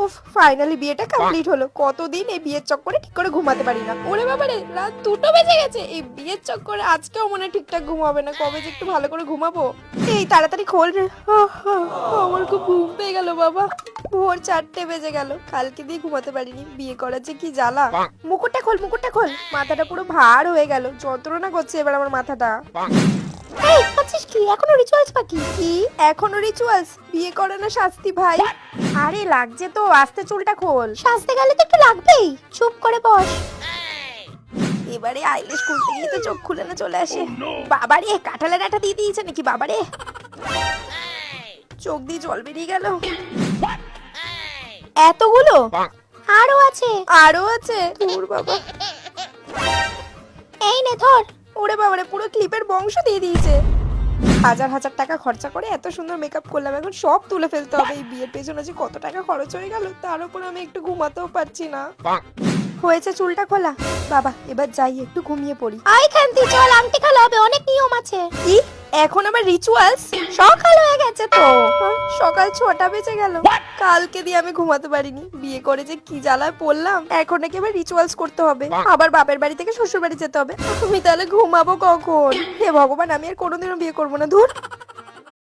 উফ, ফাইনালি বিয়েটা কমপ্লিট হলো। কতদিন এই বিয়ের চক্করে ঠিক করে ঘুমাতে পারি না। ওরে বাবারে, রাত 2টো বেজে গেছে। এই বিয়ের চক্করে আজকেও মনে হয় ঠিকঠাক ঘুমাবে না। কবে যে একটু ভালো করে ঘুমাবো। এই তাড়াতাড়ি খোল রে। আমার খুব ঘুম পেয়ে গেল বাবা। ভোর 4টে বেজে গেল। কালকে দিয়ে ঘুমাতে পারিনি। বিয়ে করার যে কি জ্বালা। মুকুটটা খোল, মুকুটটা খোল। মাথাটা পুরো ভার হয়ে গেল। যন্ত্রণা করছে এবার আমার মাথাটা। এই আছিস কি? এখনো রিচুয়ালস বাকি? কি এখনো রিচুয়ালস? বিয়ে করে না শাস্তি ভাই? আরে লাগছে তো, আস্তে চুলটা খোল। সাজতে গেলে তো একটু লাগবেই। চুপ করে বস। এবারে আইলিশ খুলতে গিয়ে তো চোখ খুলে না চলে আসে। বাবারে, কাঁঠালের আঠা দিয়ে দিয়েছে নাকি বাবারে? চোখ দিয়ে জল বেরিয়ে গেল। এতগুলো? আরো আছে, আরো আছে। দূর বাবা। এই নে ধর। ওরে বাবারে, পুরো ক্লিপের বংশ দিয়ে দিয়েছে। হাজার হাজার টাকা খরচা করে এত সুন্দর মেকআপ করলাম, এখন সব তুলে ফেলতে হবে। এই বিয়ের পেছনে যে কত টাকা খরচ হয়ে গেল, তার উপর আমি একটু ঘুমাতেও পারছি না। হয়েছে চুলটা খোলা। বাবা, এবার যাই একটু ঘুমিয়ে পড়ি। আই খান্তি, চল আংটি খেলা হবে, অনেক নিয়ম আছে। কি এখন আবার রিচুয়ালস? সকাল হয়ে গেছে তো। সকাল 6টা বেজে গেল। কালকে দিয়ে আমি ঘুমাতে পারিনি। বিয়ে করে যে কি জ্বালায় পড়লাম। এখন নাকি আবার রিচুয়ালস করতে হবে, আবার বাপের বাড়ি থেকে শ্বশুর বাড়ি যেতে হবে। আমি তাহলে ঘুমাবো কখন? হে ভগবান, আমি আর কোনোদিনও বিয়ে করবো না। ধুর।